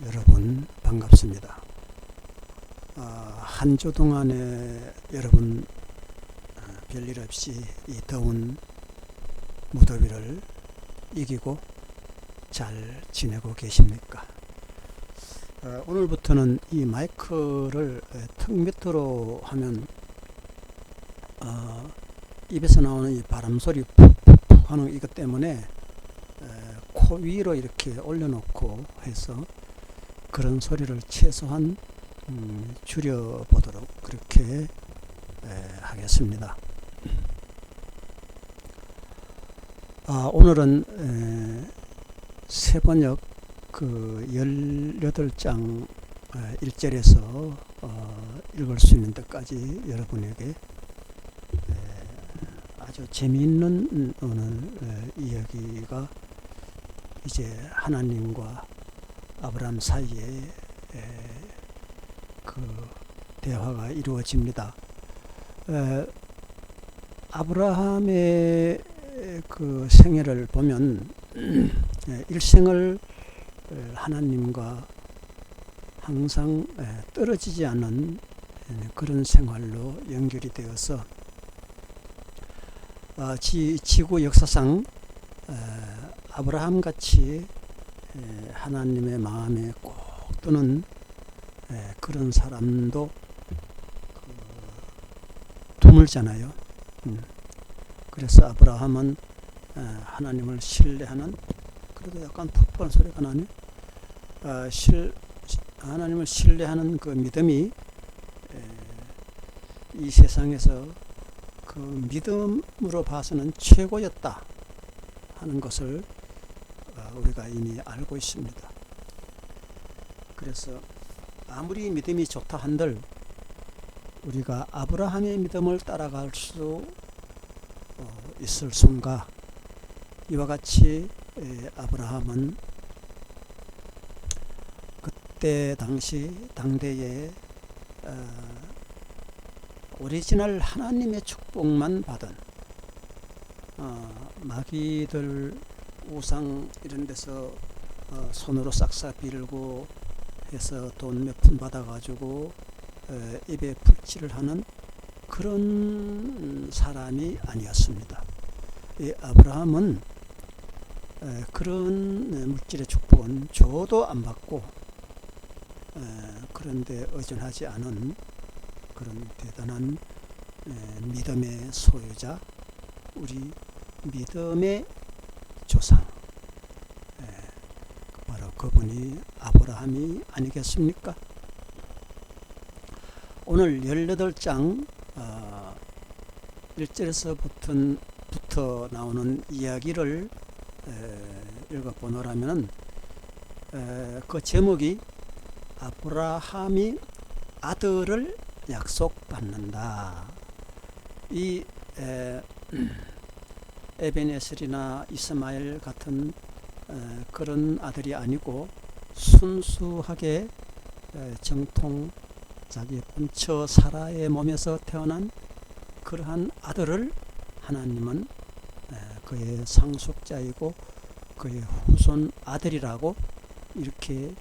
여러분 반갑습니다. 한 주 동안에 여러분 별일 없이 이 더운 무더위를 이기고 잘 지내고 계십니까? 오늘부터는 이 마이크를 턱 밑으로 하면 입에서 나오는 이 바람소리 푹푹 하는 이것 때문에 코 위로 이렇게 올려놓고 해서 그런 소리를 최소한 줄여보도록 그렇게 하겠습니다. 오늘은 세번역 그 18장 1절에서 읽을 수 있는 데까지 여러분에게 아주 재미있는 오늘 이야기가 이제 하나님과 아브라함 사이에 그 대화가 이루어집니다. 아브라함의 그 생애를 보면 일생을 하나님과 항상 떨어지지 않은 그런 생활로 연결이 되어서 지구 역사상 아브라함같이 하나님의 마음에 꼭 드는 그런 사람도 드물잖아요. 그래서 아브라함은 하나님을 신뢰하는, 그래도 약간 푹푹한 소리가 나네. 하나님을 신뢰하는 그 믿음이 이 세상에서 그 믿음으로 봐서는 최고였다 하는 것을 우리가 이미 알고 있습니다. 그래서 아무리 믿음이 좋다 한들 우리가 아브라함의 믿음을 따라갈 수 있을 순가 이와 같이 아브라함은 그때 당시 당대에 오리지널 하나님의 축복만 받은 마귀들 우상 이런 데서 손으로 싹싹 빌고 해서 돈 몇 푼 받아가지고 입에 풀칠을 하는 그런 사람이 아니었습니다. 이 아브라함은 그런 물질의 축복은 줘도 안 받고 그런데 의존하지 않은 그런 대단한 믿음의 소유자, 우리 믿음의 조상, 바로 그분이 아브라함이 아니겠습니까? 오늘 18장 1절에서부터 나오는 이야기를 읽어보노라면 그 제목이 아브라함이 아들을 약속받는다. 이 에벤에셀이나 이스마엘 같은 그런 아들이 아니고 순수하게 정통 자기 본처 사라의 몸에서 태어난 그러한 아들을 하나님은 그의 상속자이고 그의 후손 아들이라고 이렇게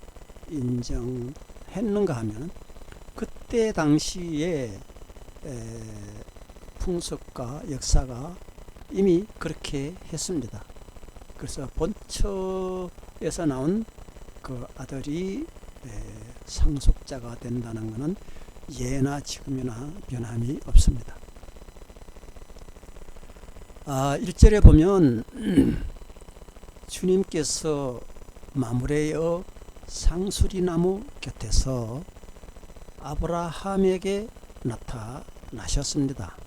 인정했는가 하면 그때 당시에 풍습과 역사가 이미 그렇게 했습니다. 그래서 본처에서 나온 그 아들이 상속자가 된다는 것은 예나 지금이나 변함이 없습니다. 1절에 보면 주님께서 마므레의 상수리나무 곁에서 아브라함에게 나타나셨습니다.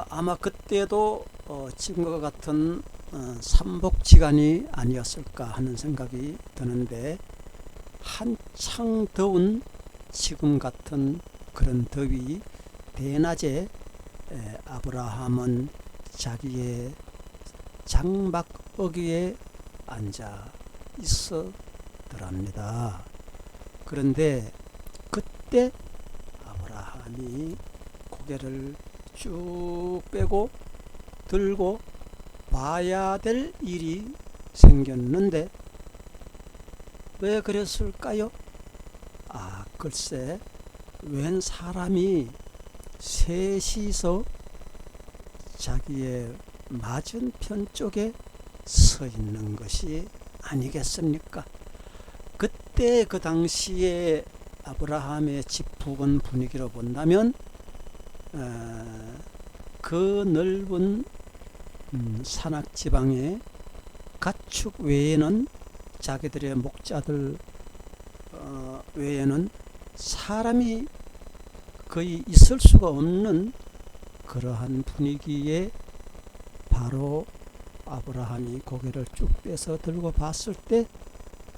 아마 그때도 지금과 같은 삼복지간이 아니었을까 하는 생각이 드는데 한창 더운 지금 같은 그런 더위 대낮에 아브라함은 자기의 장막어귀에 앉아 있었더랍니다. 그런데 그때 아브라함이 고개를 쭉 빼고 들고 봐야 될 일이 생겼는데 왜 그랬을까요? 글쎄, 웬 사람이 셋이서 자기의 맞은편 쪽에 서 있는 것이 아니겠습니까? 그때 그 당시에 아브라함의 집부근 분위기로 본다면 그 넓은 산악지방의 가축 외에는, 자기들의 목자들 외에는 사람이 거의 있을 수가 없는 그러한 분위기에 바로 아브라함이 고개를 쭉 빼서 들고 봤을 때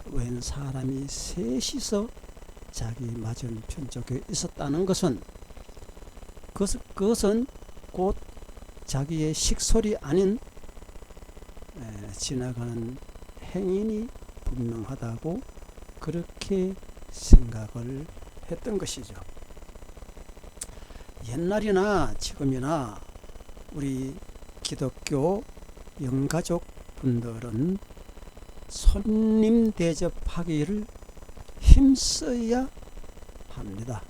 웬 사람이 셋이서 자기 맞은편 쪽에 있었다는 것은, 그것은 곧 자기의 식솔이 아닌 지나가는 행인이 분명하다고 그렇게 생각을 했던 것이죠. 옛날이나 지금이나 우리 기독교 영가족 분들은 손님 대접하기를 힘써야 합니다.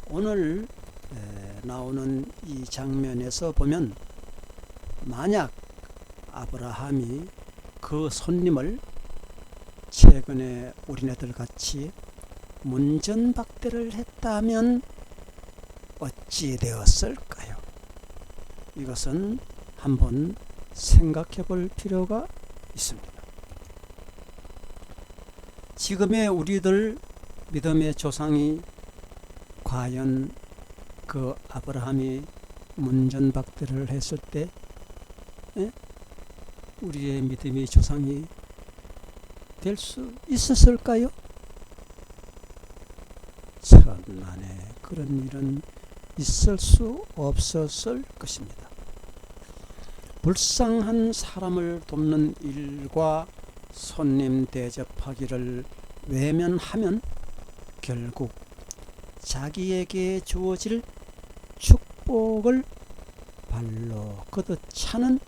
오늘 나오는 이 장면에서 보면, 만약 아브라함이 그 손님을 최근에 우리네들 같이 문전박대를 했다면 어찌 되었을까요? 이것은 한번 생각해 볼 필요가 있습니다. 지금의 우리들 믿음의 조상이 과연 그 아브라함이 문전박대를 했을 때 우리의 믿음의 조상이 될 수 있었을까요? 천만에 그런 일은 있을 수 없었을 것입니다. 불쌍한 사람을 돕는 일과 손님 대접하기를 외면하면 결국 자기에게 주어질 축복을 발로 걷어차는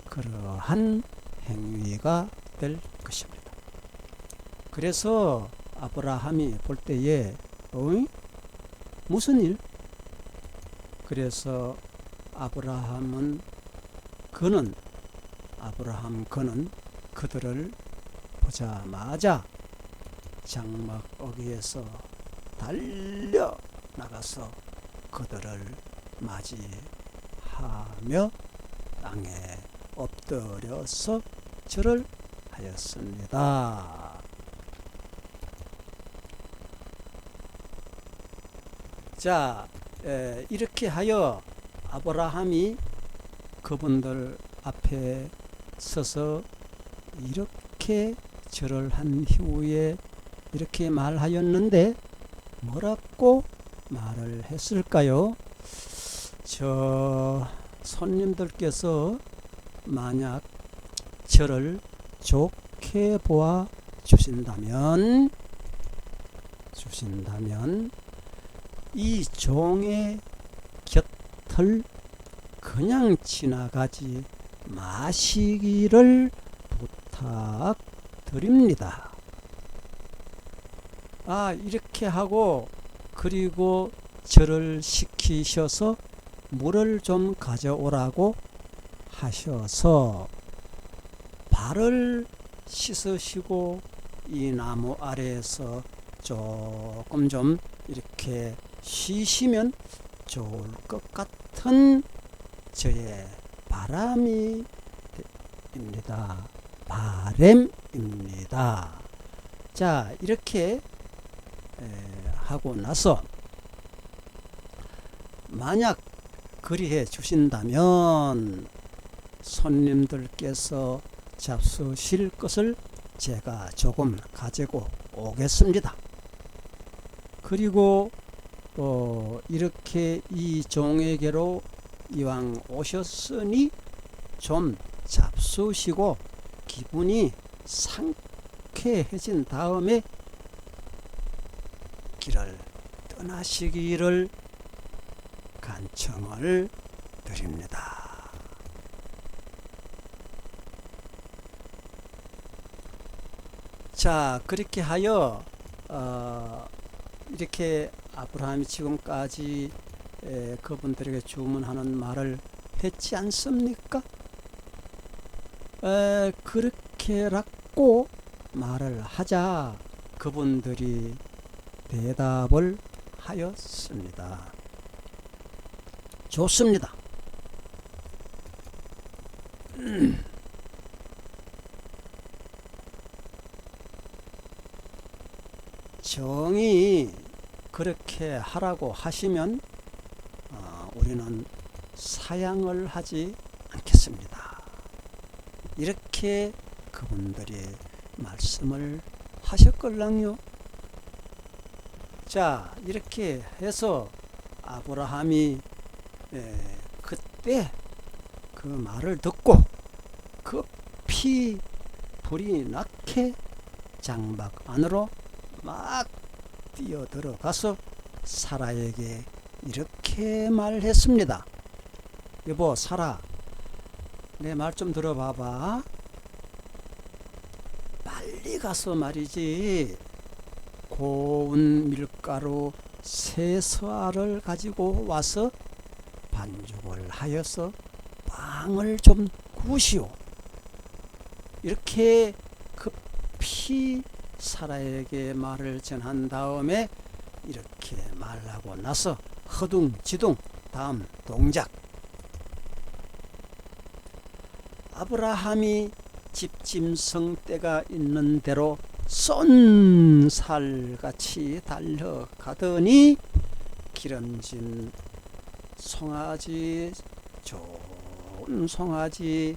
그러한 행위가 될 것입니다. 그래서 아브라함이 볼 때에 무슨 일? 그래서 그는 그들을 보자마자 장막어귀에서 달려 나가서 그들을 맞이하며 땅에 엎드려서 절을 하였습니다. 자, 이렇게 하여 아브라함이 그분들 앞에 서서 이렇게 절을 한 후에 이렇게 말하였는데, 뭐라고 말을 했을까요? 저 손님들께서 만약 저를 좋게 보아 주신다면 이 종의 곁을 그냥 지나가지 마시기를 부탁드립니다. 이렇게 하고, 그리고 절을 시키셔서 물을 좀 가져오라고 하셔서 발을 씻으시고 이 나무 아래에서 조금 좀 이렇게 쉬시면 좋을 것 같은 저의 바람입니다. 자, 이렇게 하고 나서 만약 그리해 주신다면 손님들께서 잡수실 것을 제가 조금 가지고 오겠습니다. 그리고 이렇게 이 종에게로 이왕 오셨으니 좀 잡수시고 기분이 상쾌해진 다음에 길을 떠나시기를 간청을 드립니다. 자, 그렇게 하여 이렇게 아브라함이 지금까지 그분들에게 주문하는 말을 했지 않습니까? 그렇게라고 말을 하자 그분들이 대답을 하였습니다. 좋습니다. 정이 그렇게 하라고 하시면 우리는 사양을 하지 않겠습니다. 이렇게 그분들이 말씀을 하셨걸랑요. 자, 이렇게 해서 아브라함이 그때 그 말을 듣고 급히 불이 나게 장막 안으로 막 뛰어들어가서 사라에게 이렇게 말했습니다. 여보, 사라, 내 말 좀 들어봐봐. 빨리 가서 말이지 고운 밀가루 3서알을 가지고 와서 반죽을 하여서 빵을 좀 구우시오. 이렇게 급히 사라에게 말을 전한 다음에 이렇게 말하고 나서 허둥지둥 다음 동작. 아브라함이 집짐승 떼가 있는 대로 쏜살같이 달려가더니 기름진 송아지, 좋은 송아지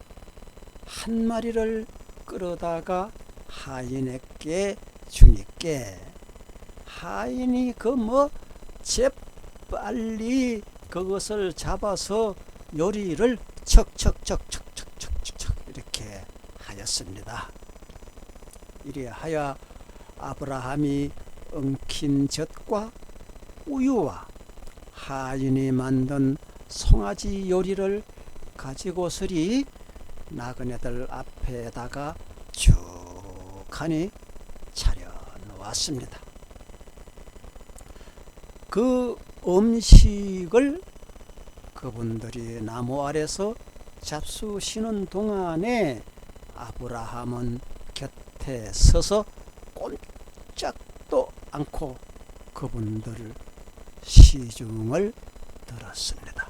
한 마리를 끌어다가 하인에게 주니께 하인이 재빨리 그것을 잡아서 요리를 척척척척척척척 이렇게 하였습니다. 이리하여 아브라함이 엉킨 젖과 우유와 하인이 만든 송아지 요리를 가지고서리 나그네들 앞에다가 쭉하니 차려 놓았습니다. 그 음식을 그분들이 나무 아래서 잡수시는 동안에 아브라함은 곁에 서서 꼼짝도 않고 그분들 시중을 들었습니다.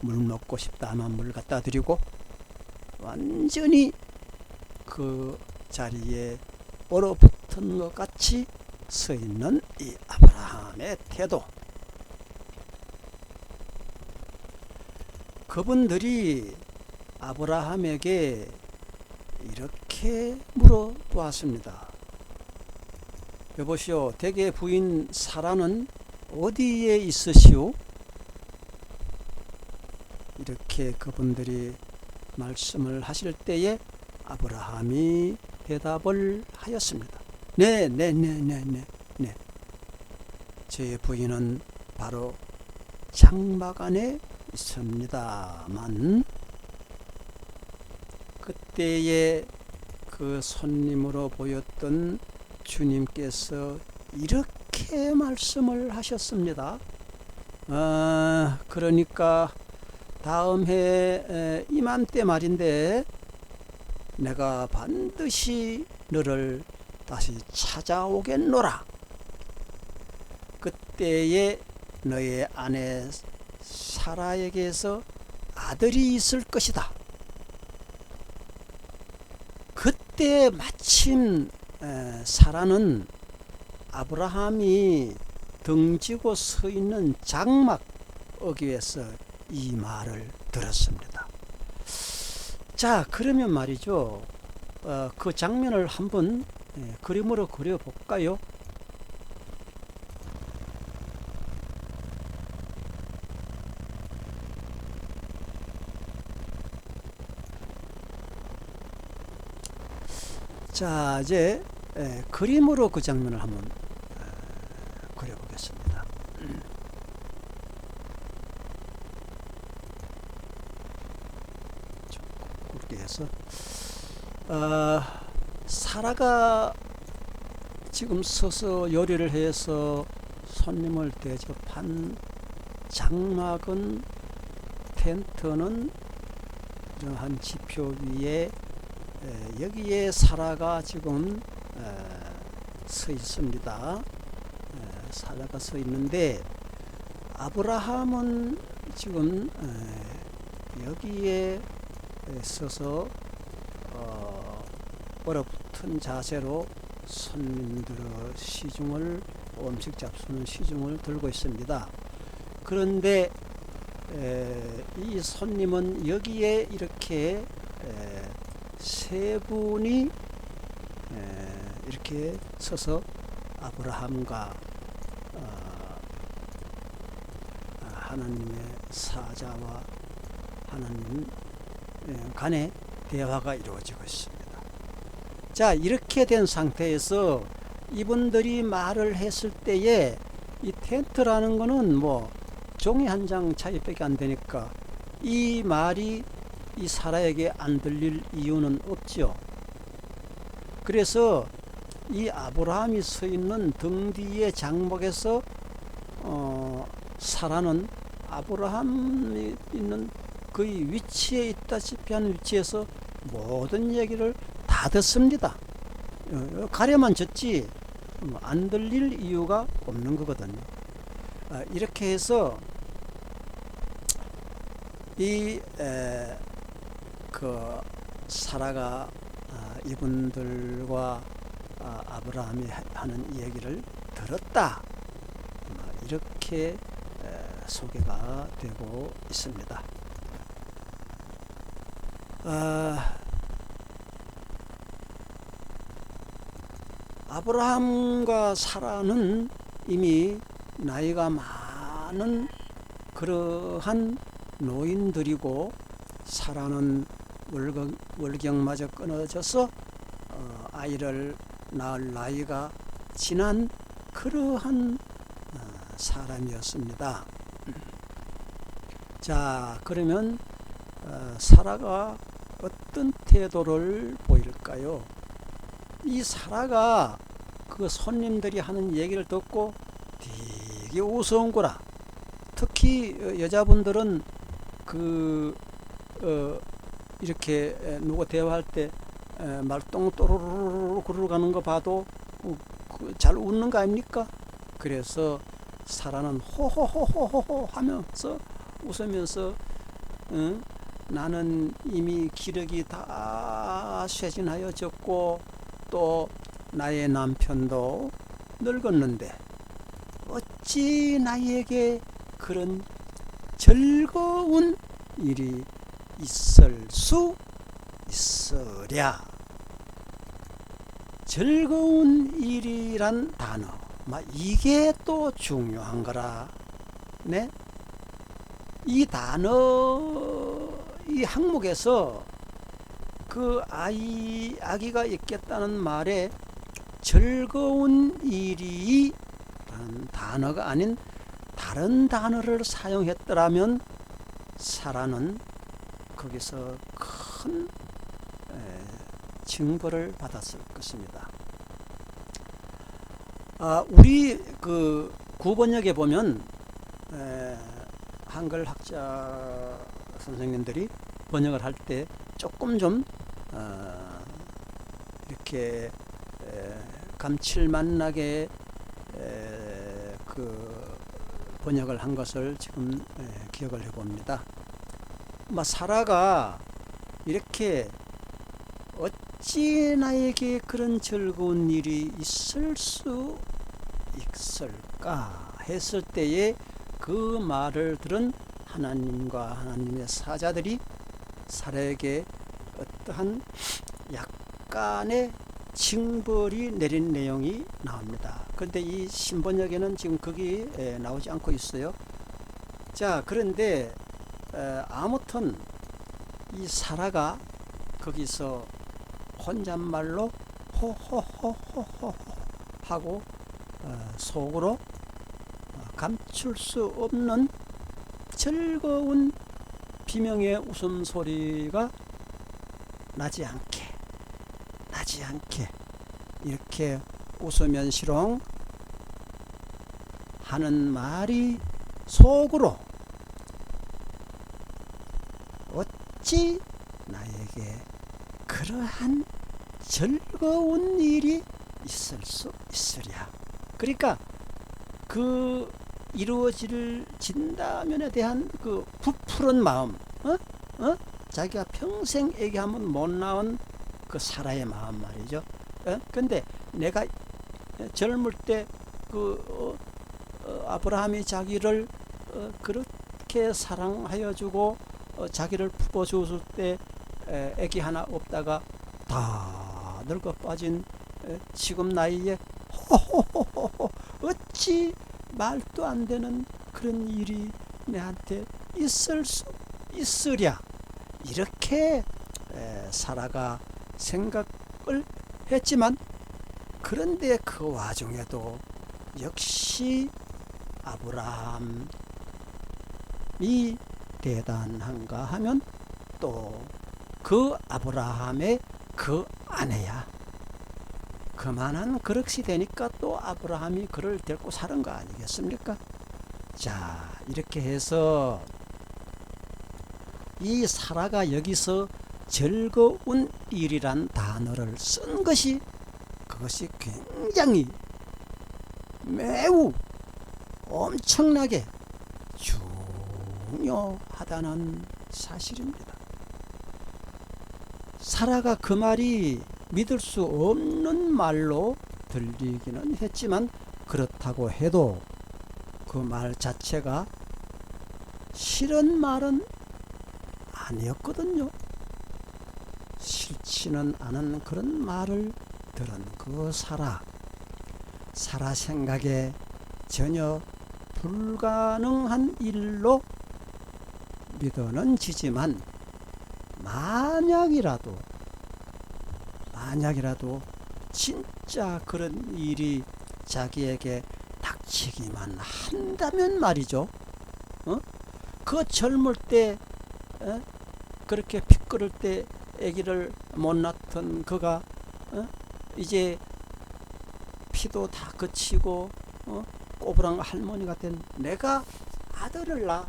물 먹고 싶다 하면 물 갖다 드리고 완전히 그 자리에 얼어붙은 것 같이 서 있는 이 아브라함의 태도. 그분들이 아브라함에게 이렇게 물어보았습니다. 여보시오, 댁의 부인 사라는 어디에 있으시오? 이렇게 그분들이 말씀을 하실 때에 아브라함이 대답을 하였습니다. 네. 제 부인은 바로 장막 안에 있습니다만 그때에 그 손님으로 보였던 주님께서 이렇게 말씀을 하셨습니다. 그러니까 다음 해 이맘때 말인데 내가 반드시 너를 다시 찾아오겠노라. 그때에 너의 아내 사라에게서 아들이 있을 것이다. 그때 마침 사라는 아브라함이 등지고 서 있는 장막 어귀에서 이 말을 들었습니다. 자, 그러면 말이죠, 그 장면을 한번 그림으로 그려볼까요? 자, 이제 그림으로 그 장면을 한번 그려보겠습니다. 그렇게 해서 사라가 지금 서서 요리를 해서 손님을 대접한 장막은 텐트는 이러한 지표 위에 여기에 사라가 지금 서 있습니다. 사라가 서 있는데 아브라함은 지금 여기에 서서 얼어붙은 자세로 손님들의 시중을 음식 잡수는 시중을 들고 있습니다. 그런데 이 손님은 여기에 이렇게 세 분이 이렇게 서서 아브라함과 하나님의 사자와 하나님 간의 대화가 이루어지고 있습니다. 자, 이렇게 된 상태에서 이분들이 말을 했을 때에 이 텐트라는 거는 뭐 종이 한 장 차이밖에 안 되니까 이 말이 이 사라에게 안 들릴 이유는 없죠. 그래서 이 아브라함이 서 있는 등 뒤의 장막에서 사라는 아브라함이 있는 그의 위치에 있다시피 하는 위치에서 모든 얘기를 다 듣습니다. 가려만 졌지 안 들릴 이유가 없는 거거든요. 이렇게 해서 그 사라가 이분들과 아브라함이 하는 얘기를 들었다, 이렇게 소개가 되고 있습니다. 아브라함과 사라는 이미 나이가 많은 그러한 노인들이고, 사라는 월경마저 끊어져서 아이를 낳을 나이가 지난 그러한 사람이었습니다. 자, 그러면 사라가 어떤 태도를 보일까요? 이 사라가 그 손님들이 하는 얘기를 듣고 되게 우스운 거라. 특히 여자분들은 이렇게 누구 대화할 때 말똥 또르르르 구르르가는 거 봐도 잘 웃는 거 아닙니까? 그래서 사라는 호호호호호 하면서 웃으면서 나는 이미 기력이 다 쇠진하여졌고 또 나의 남편도 늙었는데 어찌 나에게 그런 즐거운 일이 있을 수 있으랴. 즐거운 일이란 단어, 이게 또 중요한 거라. 네? 이 단어, 이 항목에서 그 아기가 있겠다는 말에 즐거운 일이 라는 단어가 아닌 다른 단어를 사용했더라면 사라는 거기서 큰 징벌을 받았을 것입니다. 우리 그 구번역에 보면 한글 학자 선생님들이 번역을 할 때 조금 좀 이렇게 감칠맛나게 그 번역을 한 것을 지금 기억을 해봅니다. 사라가 이렇게 어찌 나에게 그런 즐거운 일이 있을 수 있을까 했을 때에 그 말을 들은 하나님과 하나님의 사자들이 사라에게 어떠한 약간의 징벌이 내린 내용이 나옵니다. 그런데 이 신번역에는 지금 거기 나오지 않고 있어요. 자, 그런데 아무튼 이 사라가 거기서 혼잣말로 호호호호호 하고 속으로 감출 수 없는 즐거운 비명의 웃음소리가 나지 않게 이렇게 웃으면 시롱 하는 말이 속으로 어찌 나에게 그러한 즐거운 일이 있을 수 있으랴. 그러니까 그 이루어진다면에 대한 그 부풀은 마음, 자기가 평생 얘기하면 못 나온 그 사라의 마음 말이죠. 근데 내가 젊을 때 그 아브라함이 자기를 그렇게 사랑하여 주고 자기를 품어줬을 때 애기 하나 없다가 다 늙어 빠진 지금 나이에 호호호호 어찌 말도 안 되는 그런 일이 내한테 있을 수 있으랴. 이렇게 사라가 생각을 했지만, 그런데 그 와중에도 역시 아브라함이 대단한가 하면 또 그 아브라함의 그 아내야. 그만한 그릇이 되니까 또 아브라함이 그를 데리고 사는 거 아니겠습니까? 자, 이렇게 해서 이 사라가 여기서 즐거운 일이란 단어를 쓴 것이, 그것이 굉장히 매우 엄청나게 중요하다는 사실입니다. 사라가 그 말이 믿을 수 없는 말로 들리기는 했지만, 그렇다고 해도 그 말 자체가 싫은 말은 아니었거든요. 싫지는 않은 그런 말을 들은 그 사라 생각에 전혀 불가능한 일로 믿어는 지지만, 만약이라도 진짜 그런 일이 자기에게 닥치기만 한다면 말이죠. 그 젊을 때 그렇게 피 끓을 때 아기를 못 낳던 그가 이제 피도 다 그치고 꼬부랑 할머니가 된 내가 아들을 낳아,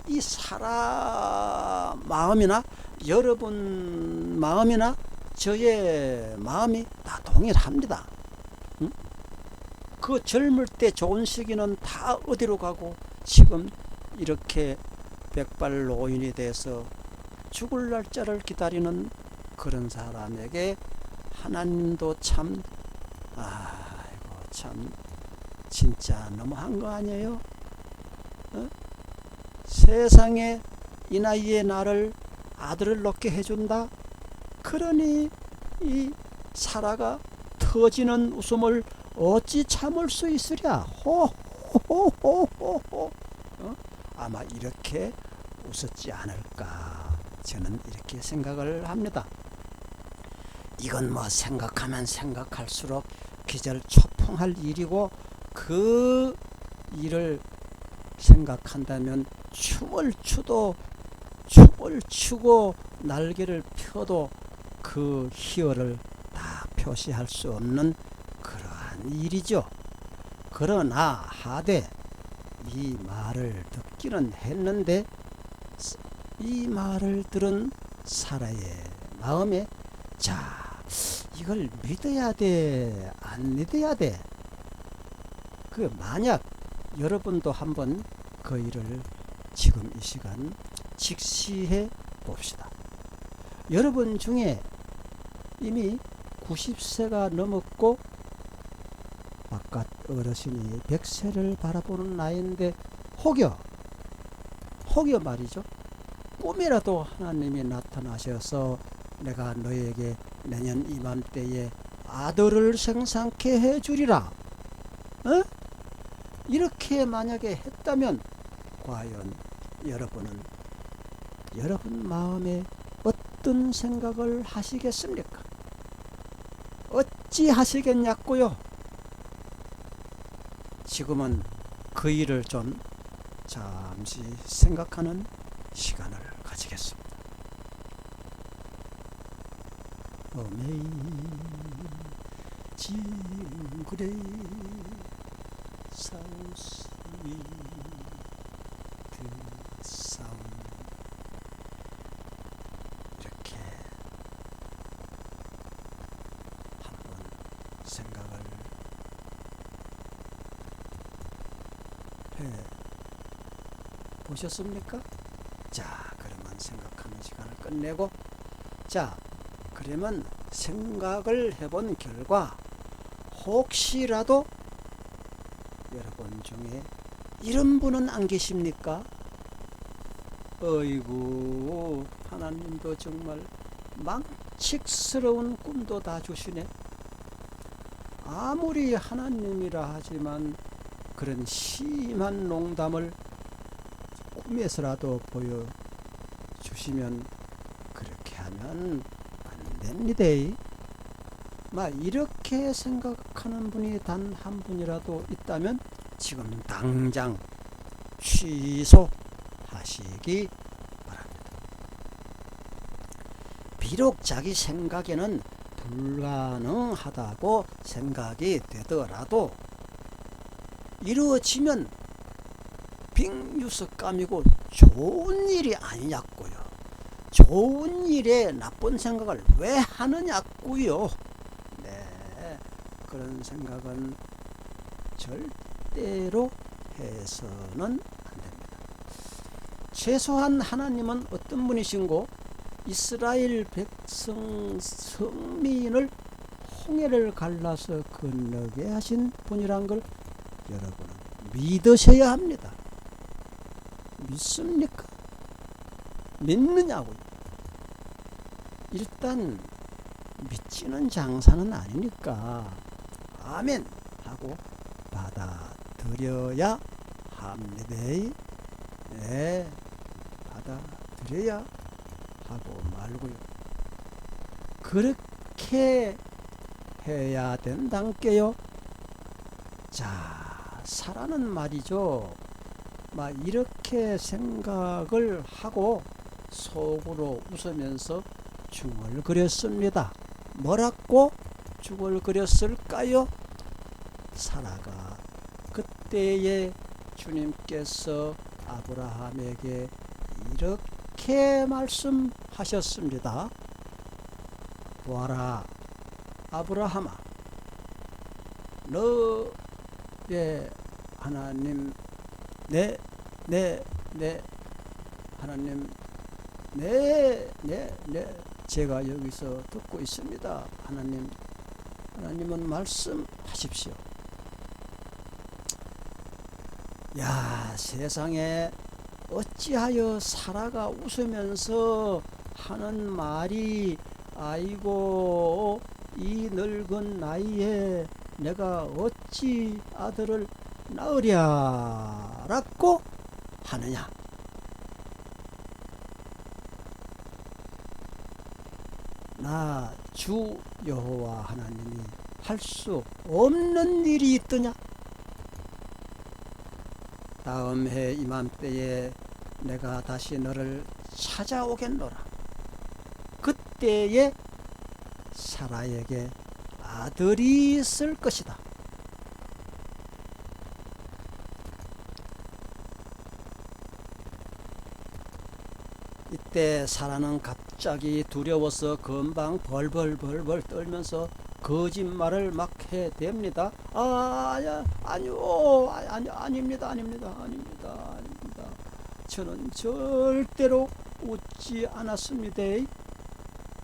이 사라 마음이나 여러분 마음이나 저의 마음이 다 동일합니다. 그 젊을 때 좋은 시기는 다 어디로 가고 지금 이렇게 백발노인이 돼서 죽을 날짜를 기다리는 그런 사람에게 하나님도 참 진짜 너무한 거 아니에요? 세상에 이 나이에 나를 아들을 낳게 해준다. 그러니 이 사라가 터지는 웃음을 어찌 참을 수 있으랴. 호호호호호. 아마 이렇게 웃었지 않을까, 저는 이렇게 생각을 합니다. 이건 뭐 생각하면 생각할수록 기절초풍할 일이고, 그 일을 생각한다면 춤을 추고 날개를 펴도 그 희열을 다 표시할 수 없는 그러한 일이죠. 그러나 하되 이 말을 듣기는 했는데, 이 말을 들은 사라의 마음에 자, 이걸 믿어야 돼, 안 믿어야 돼? 그 만약 여러분도 한번 그 일을 지금 이 시간 직시해 봅시다. 여러분 중에 이미 90세가 넘었고 바깥 어르신이 100세를 바라보는 나이인데, 혹여 말이죠, 꿈이라도 하나님이 나타나셔서 내가 너에게 내년 이맘때에 아들을 생산케 해주리라, 이렇게 만약에 했다면 과연 여러분은 여러분 마음에 어떤 생각을 하시겠습니까? 어찌 하시겠냐고요? 지금은 그 일을 좀 잠시 생각하는 시간을 가지겠습니다. 징그레 사우스 위드 사운드 이렇게 한번 생각을 해 보셨습니까? 자, 그러면 생각하는 시간을 끝내고, 자, 그러면 생각을 해본 결과 혹시라도 여러분 중에 이런 분은 안 계십니까? 어이구, 하나님도 정말 망측스러운 꿈도 다 주시네. 아무리 하나님이라 하지만 그런 심한 농담을 꿈에서라도 보여주시면 그렇게 하면 안 됩니다. 이렇게 생각하는 분이 단 한 분이라도 있다면 지금 당장 취소하시기 바랍니다. 비록 자기 생각에는 불가능하다고 생각이 되더라도 이루어지면 빙유석감이고 좋은 일이 아니냐고요. 좋은 일에 나쁜 생각을 왜 하느냐고요. 네, 그런 생각은 절대로 해서는 안 됩니다. 최소한 하나님은 어떤 분이신고, 이스라엘 백성 성민을 홍해를 갈라서 건너게 하신 분이란 걸 여러분은 믿으셔야 합니다. 믿습니까? 믿느냐고요. 일단 믿지는 장사는 아니니까 아멘 하고 받아들여야 합니다. 네, 받아들여야 하고 말고요. 그렇게 해야 된다니까요. 자, 사라는 말이죠. 이렇게 생각을 하고 속으로 웃으면서 중얼거렸습니다. 뭐라고 중얼거렸을까요? 사라가 그때에 주님께서 아브라함에게 이렇게 말씀하셨습니다. 보아라, 아브라함아, 너의 하나님, 하나님, 제가 여기서 듣고 있습니다. 하나님은 말씀하십시오. 야, 세상에 어찌하여 사라가 웃으면서 하는 말이, 아이고, 이 늙은 나이에 내가 어찌 아들을 낳으랴라고 하느냐. 나 주 여호와 하나님이 할 수 없는 일이 있더냐. 다음 해 이맘때에 내가 다시 너를 찾아오겠노라. 그때에 사라에게 아들이 있을 것이다. 이때 사라는 갑자기 두려워서 금방 벌벌 떨면서 거짓말을 막 해댑니다. 아닙니다. 저는 절대로 웃지 않았습니다.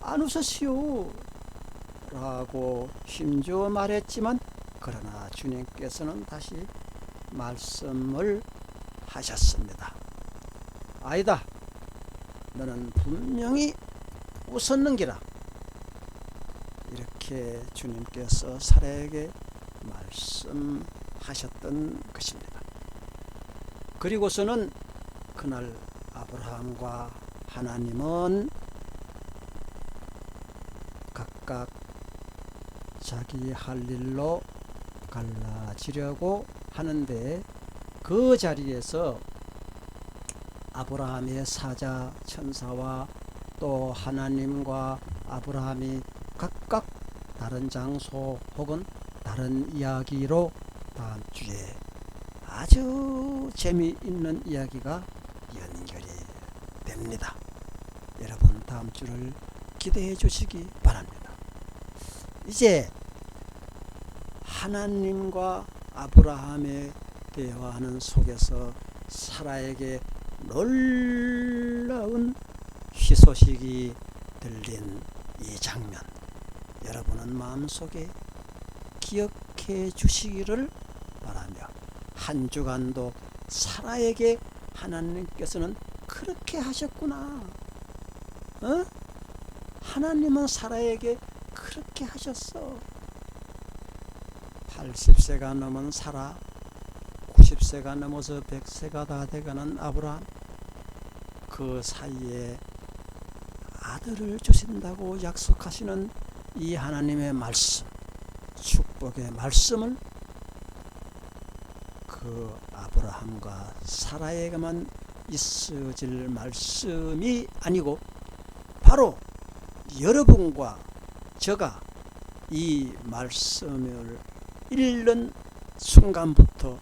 안 웃으시오 라고 힘주어 말했지만, 그러나 주님께서는 다시 말씀을 하셨습니다. 아니다, 너는 분명히 웃었는기라. 이렇게 주님께서 사라에게 말씀하셨던 것입니다. 그리고서는 그날 아브라함과 하나님은 각각 자기 할 일로 갈라지려고 하는데, 그 자리에서 아브라함의 사자 천사와 또 하나님과 아브라함이 각각 다른 장소 혹은 다른 이야기로 다음 주에 아주 재미있는 이야기가 연결이 됩니다. 여러분 다음 주를 기대해 주시기 바랍니다. 이제 하나님과 아브라함의 대화하는 속에서 사라에게 놀라운 희소식이 들린 이 장면, 여러분은 마음속에 기억해 주시기를 바라며 한 주간도 사라에게 하나님께서는 그렇게 하셨구나. 하나님은 사라에게 그렇게 하셨어. 80세가 넘은 사라, 90세가 넘어서 100세가 다 돼가는 아브라함, 그 사이에 아들을 주신다고 약속하시는 이 하나님의 말씀, 축복의 말씀을 그 아브라함과 사라에게만 있어질 말씀이 아니고 바로 여러분과 저가 이 말씀을 읽는 순간부터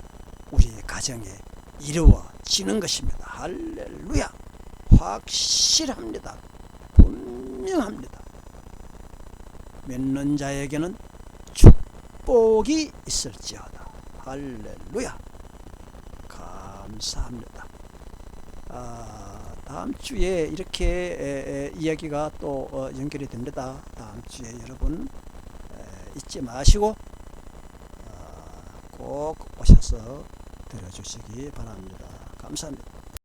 우리 가정에 이루어지는 것입니다. 할렐루야! 확실합니다. 분명합니다. 믿는 자에게는 축복이 있을지어다. 할렐루야! 감사합니다. 다음 주에 이렇게 이야기가 또 연결이 됩니다. 다음 주에 여러분 잊지 마시고 꼭 오셔서 들어주시기 바랍니다. 감사합니다.